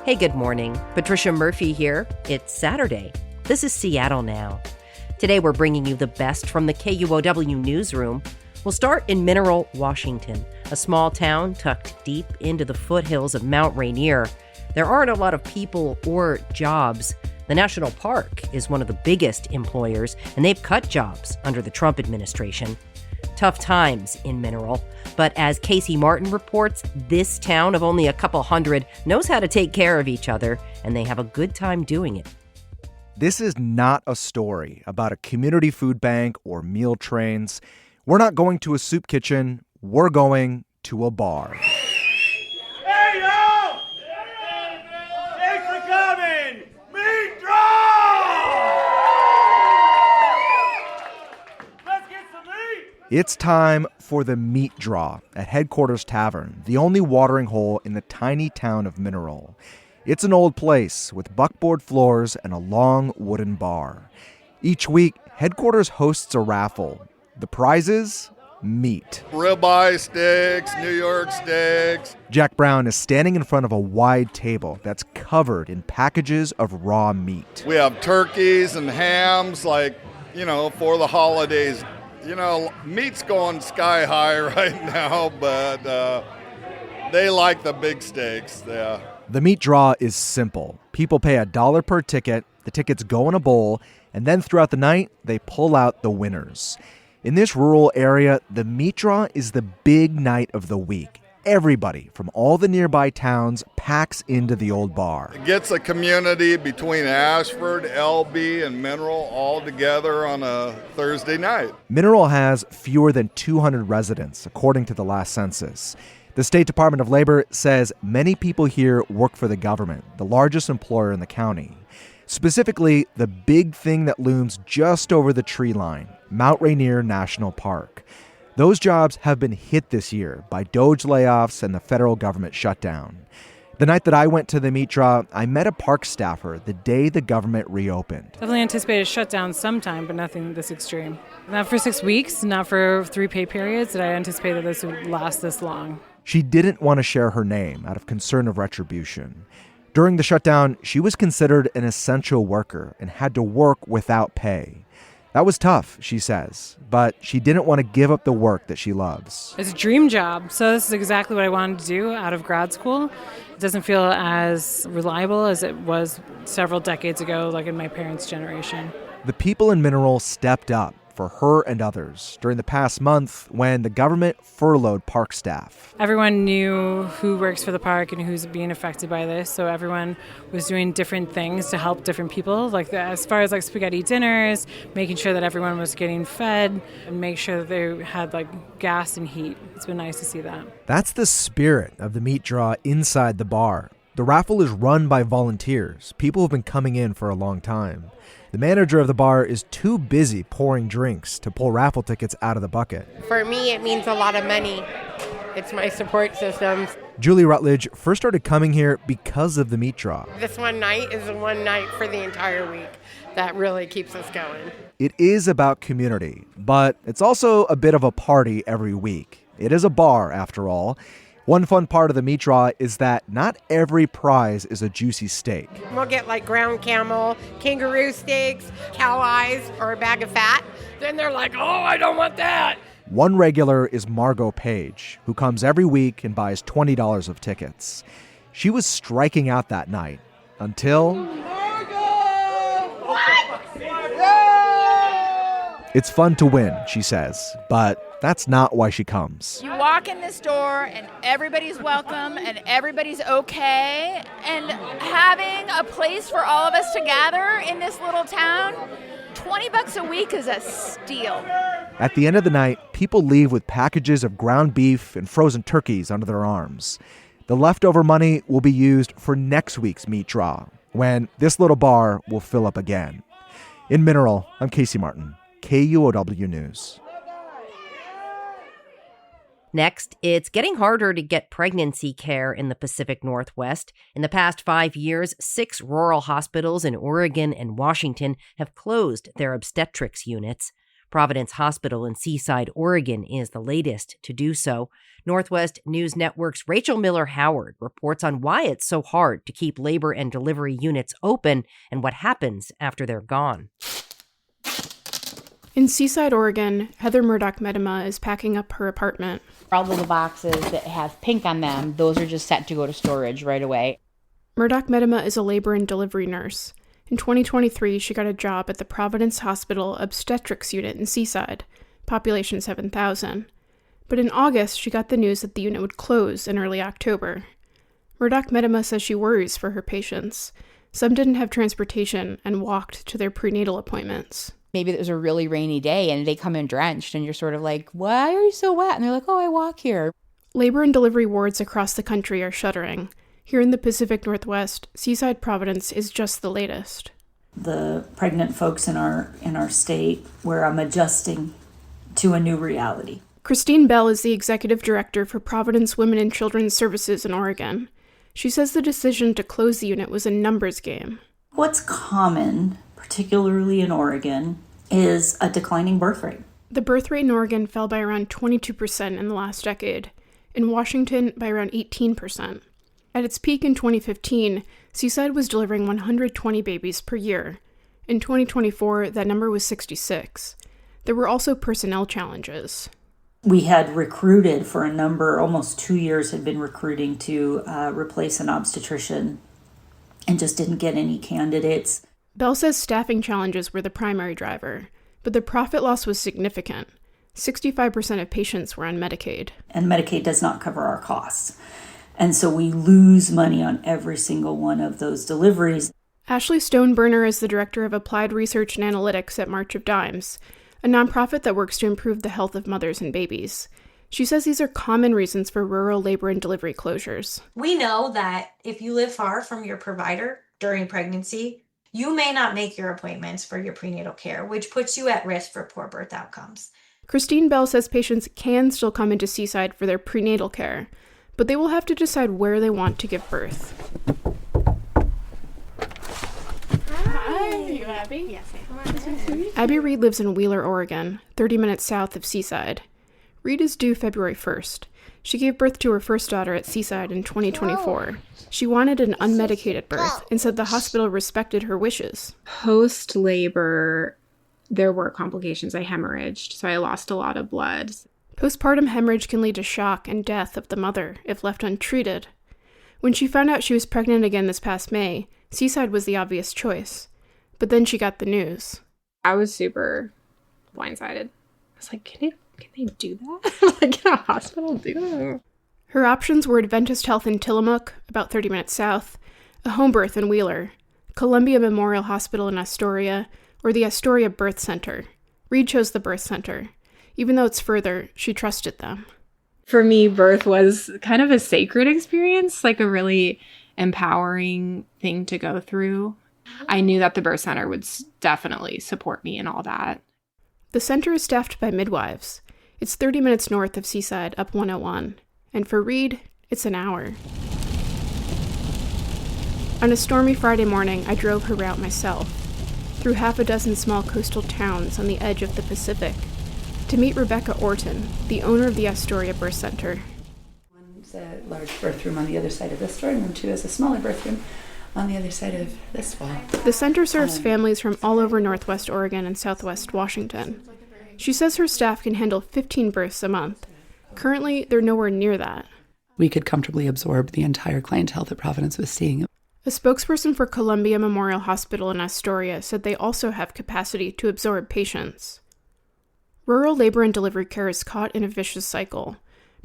Hey, good morning. Patricia Murphy here. It's Saturday. This is Seattle Now. Today we're bringing you the best from the KUOW Newsroom. We'll start in Mineral, Washington, a small town tucked deep into the foothills of Mount Rainier. There aren't a lot of people or jobs. The national park is one of the biggest employers, and they've cut jobs under the Trump administration. Tough times in Mineral, but as Casey Martin reports, this town of only a couple hundred knows how to take care of each other, and they have a good time doing it. This is not a story about a community food bank or meal trains. We're not going to a soup kitchen. We're going to a bar. Hey, y'all! Thanks for coming! Meat draw! Let's get some meat! It's time for the meat draw at Headquarters Tavern, the only watering hole in the tiny town of Mineral. It's an old place with buckboard floors and a long wooden bar. Each week, Headquarters hosts a raffle. The prizes? Meat. Ribeye steaks, New York steaks. Jack Brown is standing in front of a wide table that's covered in packages of raw meat. We have turkeys and hams, for the holidays. Meat's going sky high right now, but they like the big steaks, yeah. The meat draw is simple. People pay $1 per ticket, the tickets go in a bowl, and then throughout the night, they pull out the winners. In this rural area, the meat draw is the big night of the week. Everybody from all the nearby towns packs into the old bar. It gets a community between Ashford, LB, and Mineral all together on a Thursday night. Mineral has fewer than 200 residents, according to the last census. The State Department of Labor says many people here work for the government, the largest employer in the county. Specifically, the big thing that looms just over the tree line, Mount Rainier National Park. Those jobs have been hit this year by DOGE layoffs and the federal government shutdown. The night that I went to the meat draw, I met a park staffer the day the government reopened. Definitely anticipated shutdown sometime, but nothing this extreme. Not for 6 weeks, not for 3 pay periods did I anticipate that this would last this long. She didn't want to share her name out of concern of retribution. During the shutdown, she was considered an essential worker and had to work without pay. That was tough, she says, but she didn't want to give up the work that she loves. It's a dream job, so this is exactly what I wanted to do out of grad school. It doesn't feel as reliable as it was several decades ago, like in my parents' generation. The people in Mineral stepped up for her and others during the past month when the government furloughed park staff. Everyone knew who works for the park and who's being affected by this, so everyone was doing different things to help different people, as far as spaghetti dinners, making sure that everyone was getting fed, and make sure that they had gas and heat. It's been nice to see that. That's the spirit of the meat draw inside the bar. The raffle is run by volunteers, people who've been coming in for a long time. The manager of the bar is too busy pouring drinks to pull raffle tickets out of the bucket. For me, it means a lot of money. It's my support system. Julie Rutledge first started coming here because of the meat draw. This one night is the one night for the entire week that really keeps us going. It is about community, but it's also a bit of a party every week. It is a bar, after all. One fun part of the meat draw is that not every prize is a juicy steak. We'll get ground camel, kangaroo steaks, cow eyes, or a bag of fat. Then they're like, oh, I don't want that. One regular is Margot Page, who comes every week and buys $20 of tickets. She was striking out that night until... Margot! What? Yeah! It's fun to win, she says, but that's not why she comes. You walk in this door and everybody's welcome and everybody's okay. And having a place for all of us to gather in this little town, $20 a week is a steal. At the end of the night, people leave with packages of ground beef and frozen turkeys under their arms. The leftover money will be used for next week's meat draw, when this little bar will fill up again. In Mineral, I'm Casey Martin, KUOW News. Next, it's getting harder to get pregnancy care in the Pacific Northwest. In the past 5 years, 6 rural hospitals in Oregon and Washington have closed their obstetrics units. Providence Hospital in Seaside, Oregon is the latest to do so. Northwest News Network's Rachel Miller Howard reports on why it's so hard to keep labor and delivery units open and what happens after they're gone. In Seaside, Oregon, Heather Murdoch-Medema is packing up her apartment. All of the boxes that have pink on them, those are just set to go to storage right away. Murdoch-Medema is a labor and delivery nurse. In 2023, she got a job at the Providence Hospital obstetrics unit in Seaside, population 7,000. But in August, she got the news that the unit would close in early October. Murdoch-Medema says she worries for her patients. Some didn't have transportation and walked to their prenatal appointments. Maybe it was a really rainy day and they come in drenched and you're sort of like, why are you so wet? And they're like, oh, I walk here. Labor and delivery wards across the country are shuttering. Here in the Pacific Northwest, Seaside Providence is just the latest. The pregnant folks in our state, where I'm adjusting to a new reality. Christine Bell is the executive director for Providence Women and Children's Services in Oregon. She says the decision to close the unit was a numbers game. What's common, particularly in Oregon, is a declining birth rate. The birth rate in Oregon fell by around 22% in the last decade. In Washington, by around 18%. At its peak in 2015, Seaside was delivering 120 babies per year. In 2024, that number was 66. There were also personnel challenges. We had recruited for a number, almost 2 years had been recruiting to replace an obstetrician and just didn't get any candidates. Bell says staffing challenges were the primary driver, but the profit loss was significant. 65% of patients were on Medicaid. And Medicaid does not cover our costs. And so we lose money on every single one of those deliveries. Ashley Stoneburner is the director of Applied Research and Analytics at March of Dimes, a nonprofit that works to improve the health of mothers and babies. She says these are common reasons for rural labor and delivery closures. We know that if you live far from your provider during pregnancy, you may not make your appointments for your prenatal care, which puts you at risk for poor birth outcomes. Christine Bell says patients can still come into Seaside for their prenatal care, but they will have to decide where they want to give birth. Hi. Are you Abby? Yes, I am. Abby Reed lives in Wheeler, Oregon, 30 minutes south of Seaside. Reed is due February 1st. She gave birth to her first daughter at Seaside in 2024. She wanted an unmedicated birth and said the hospital respected her wishes. Post-labor, there were complications. I hemorrhaged, so I lost a lot of blood. Postpartum hemorrhage can lead to shock and death of the mother if left untreated. When she found out she was pregnant again this past May, Seaside was the obvious choice. But then she got the news. I was super blindsided. I was like, can they do that? Like, can a hospital do that? Her options were Adventist Health in Tillamook, about 30 minutes south, a home birth in Wheeler, Columbia Memorial Hospital in Astoria, or the Astoria Birth Center. Reed chose the birth center. Even though it's further, she trusted them. For me, birth was kind of a sacred experience, like a really empowering thing to go through. I knew that the birth center would definitely support me in all that. The center is staffed by midwives. It's 30 minutes north of Seaside, up 101. And for Reed, it's an hour. On a stormy Friday morning, I drove her route myself, through half a dozen small coastal towns on the edge of the Pacific, to meet Rebecca Orton, the owner of the Astoria Birth Center. One's a large birth room on the other side of this door, and room 2 is a smaller birth room on the other side of this wall. The center serves families from all over Northwest Oregon and Southwest Washington. She says her staff can handle 15 births a month. Currently, they're nowhere near that. We could comfortably absorb the entire clientele that Providence was seeing. A spokesperson for Columbia Memorial Hospital in Astoria said they also have capacity to absorb patients. Rural labor and delivery care is caught in a vicious cycle.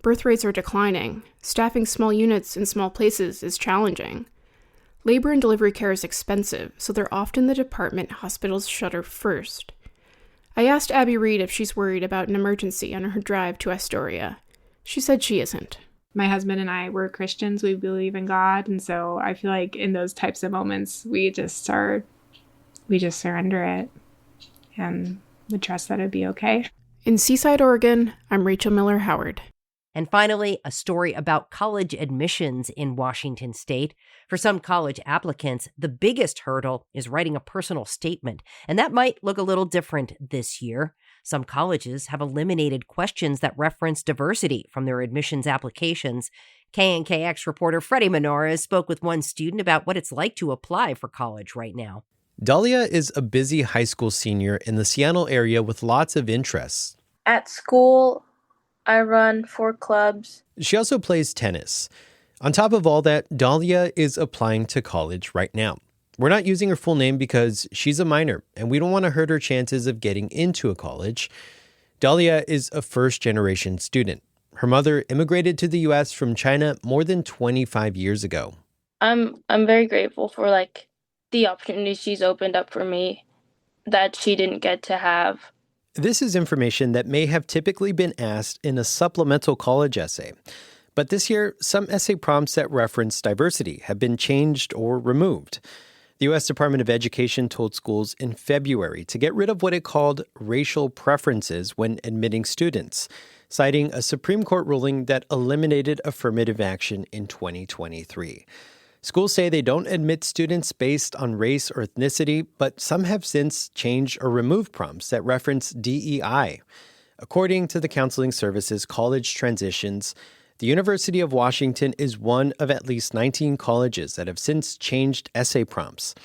Birth rates are declining. Staffing small units in small places is challenging. Labor and delivery care is expensive, so they're often the department hospitals shutter first. I asked Abby Reed if she's worried about an emergency on her drive to Astoria. She said she isn't. My husband and I were Christians. We believe in God. And so I feel like in those types of moments, we just surrender it and would trust that it'd be okay. In Seaside, Oregon, I'm Rachel Miller Howard. And finally, a story about college admissions in Washington state. For some college applicants, the biggest hurdle is writing a personal statement, and that might look a little different this year. Some colleges have eliminated questions that reference diversity from their admissions applications. KNKX reporter Freddie Menorez spoke with one student about what it's like to apply for college right now. Dahlia is a busy high school senior in the Seattle area with lots of interests. At school, I run 4 clubs. She also plays tennis. On top of all that, Dahlia is applying to college right now. We're not using her full name because she's a minor, and we don't want to hurt her chances of getting into a college. Dahlia is a first-generation student. Her mother immigrated to the U.S. from China more than 25 years ago. I'm very grateful for the opportunities she's opened up for me that she didn't get to have. This is information that may have typically been asked in a supplemental college essay. But this year, some essay prompts that reference diversity have been changed or removed. The U.S. Department of Education told schools in February to get rid of what it called racial preferences when admitting students, citing a Supreme Court ruling that eliminated affirmative action in 2023. Schools say they don't admit students based on race or ethnicity, but some have since changed or removed prompts that reference DEI. According to the Counseling Services College Transitions, the University of Washington is one of at least 19 colleges that have since changed essay prompts.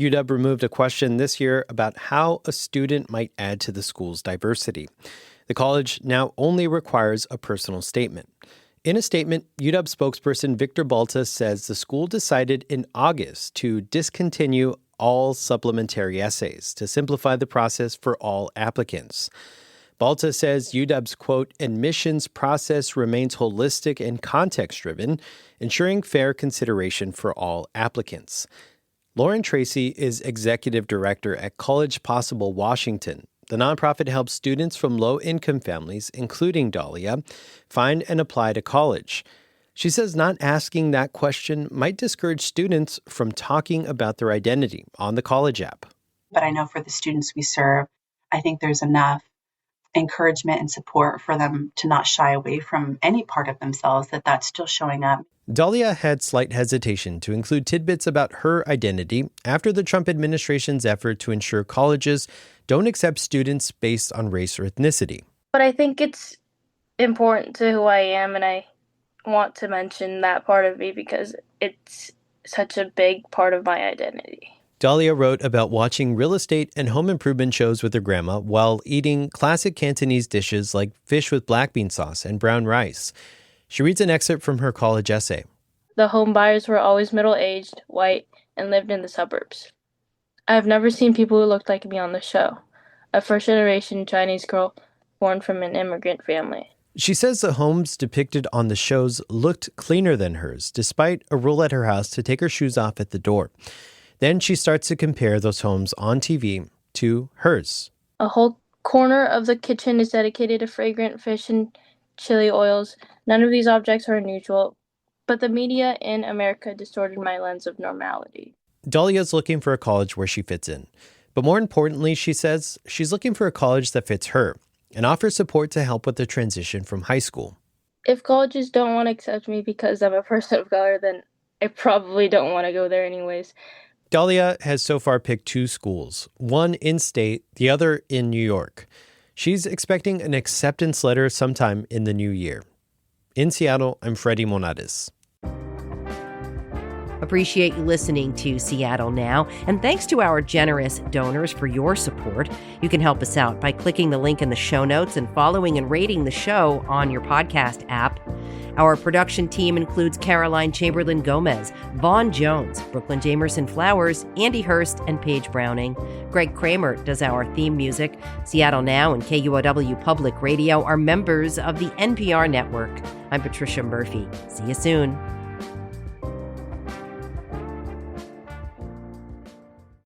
UW removed a question this year about how a student might add to the school's diversity. The college now only requires a personal statement. In a statement, UW spokesperson Victor Balta says the school decided in August to discontinue all supplementary essays to simplify the process for all applicants. Balta says UW's, quote, admissions process remains holistic and context-driven, ensuring fair consideration for all applicants. Lauren Tracy is executive director at College Possible Washington. The nonprofit helps students from low-income families, including Dahlia, find and apply to college. She says not asking that question might discourage students from talking about their identity on the college app. But I know for the students we serve, I think there's enough encouragement and support for them to not shy away from any part of themselves, that's still showing up. Dahlia had slight hesitation to include tidbits about her identity after the Trump administration's effort to ensure colleges don't accept students based on race or ethnicity. But I think it's important to who I am, and I want to mention that part of me because it's such a big part of my identity. Dahlia wrote about watching real estate and home improvement shows with her grandma while eating classic Cantonese dishes like fish with black bean sauce and brown rice. She reads an excerpt from her college essay. The home buyers were always middle-aged, white, and lived in the suburbs. I have never seen people who looked like me on the show. A first-generation Chinese girl born from an immigrant family. She says the homes depicted on the shows looked cleaner than hers, despite a rule at her house to take her shoes off at the door. Then she starts to compare those homes on TV to hers. A whole corner of the kitchen is dedicated to fragrant fish and chili oils. None of these objects are unusual, but the media in America distorted my lens of normality. Dahlia's looking for a college where she fits in. But more importantly, she says she's looking for a college that fits her and offers support to help with the transition from high school. If colleges don't want to accept me because I'm a person of color, then I probably don't want to go there anyways. Dahlia has so far picked 2 schools, one in-state, the other in New York. She's expecting an acceptance letter sometime in the new year. In Seattle, I'm Freddie Monades. Appreciate you listening to Seattle Now, and thanks to our generous donors for your support. You can help us out by clicking the link in the show notes and following and rating the show on your podcast app. Our production team includes Caroline Chamberlain Gomez, Vaughn Jones, Brooklyn Jamerson Flowers, Andy Hurst, and Paige Browning. Greg Kramer does our theme music. Seattle Now and KUOW Public Radio are members of the NPR network. I'm Patricia Murphy. See you soon.